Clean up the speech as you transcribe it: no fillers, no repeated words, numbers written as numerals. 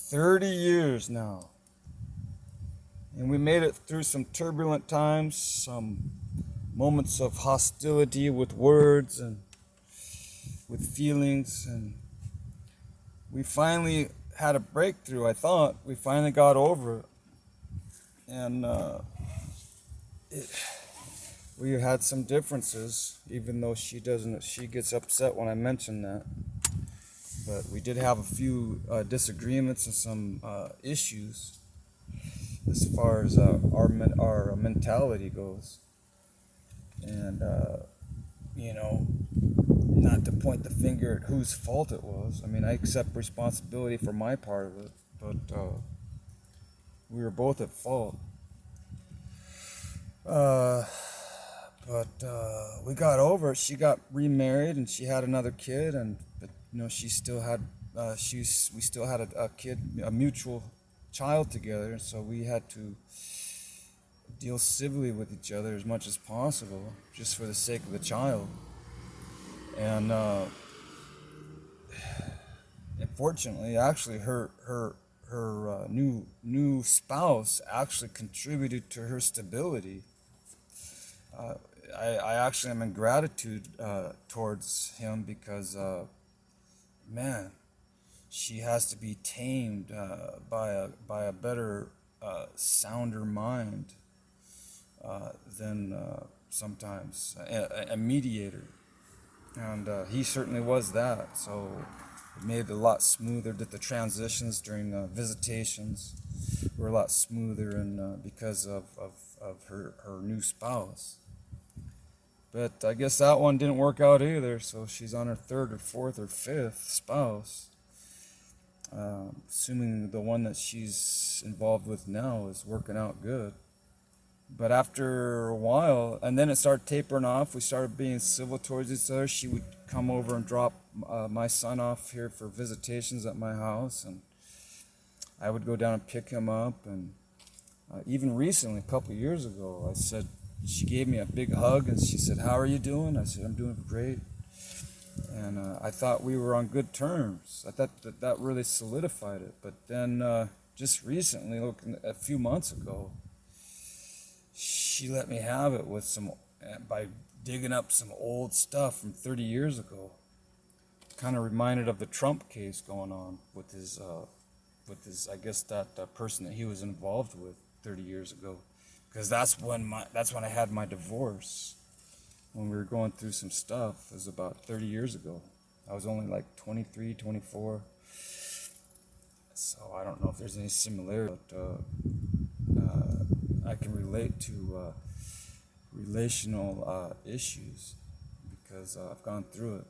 30 years now. And we made it through some turbulent times, some moments of hostility with words and with feelings, and we finally had a breakthrough. I thought we finally got over it, and we had some differences, even though she gets upset when I mention that. But we did have a few disagreements and some issues as far as our mentality goes. And, not to point the finger at whose fault it was. I mean, I accept responsibility for my part of it, but we were both at fault. But we got over it. She got remarried and she had another kid, and she still had we still had a kid, a mutual child together. So we had to deal civilly with each other as much as possible, just for the sake of the child. And unfortunately, actually, her new spouse actually contributed to her stability. I actually am in gratitude towards him because, man, she has to be tamed by a better, sounder mind than sometimes a mediator, and he certainly was that. So it made it a lot smoother. That the transitions during visitations were a lot smoother, and because of her new spouse. But I guess that one didn't work out either, so she's on her third or fourth or fifth spouse. Assuming the one that she's involved with now is working out good. But after a while, and then it started tapering off, we started being civil towards each other. She would come over and drop my son off here for visitations at my house, and I would go down and pick him up. And even recently, a couple of years ago, she gave me a big hug and she said, "How are you doing?" I said, "I'm doing great." And I thought we were on good terms. I thought that really solidified it. But then just recently, a few months ago, she let me have it by digging up some old stuff from 30 years ago. Kind of reminded of the Trump case going on with his I guess that person that he was involved with 30 years ago. Because that's when I had my divorce. When we were going through some stuff, it was about 30 years ago. I was only like 23, 24. So I don't know if there's any similarity, but I can relate to relational issues because I've gone through it.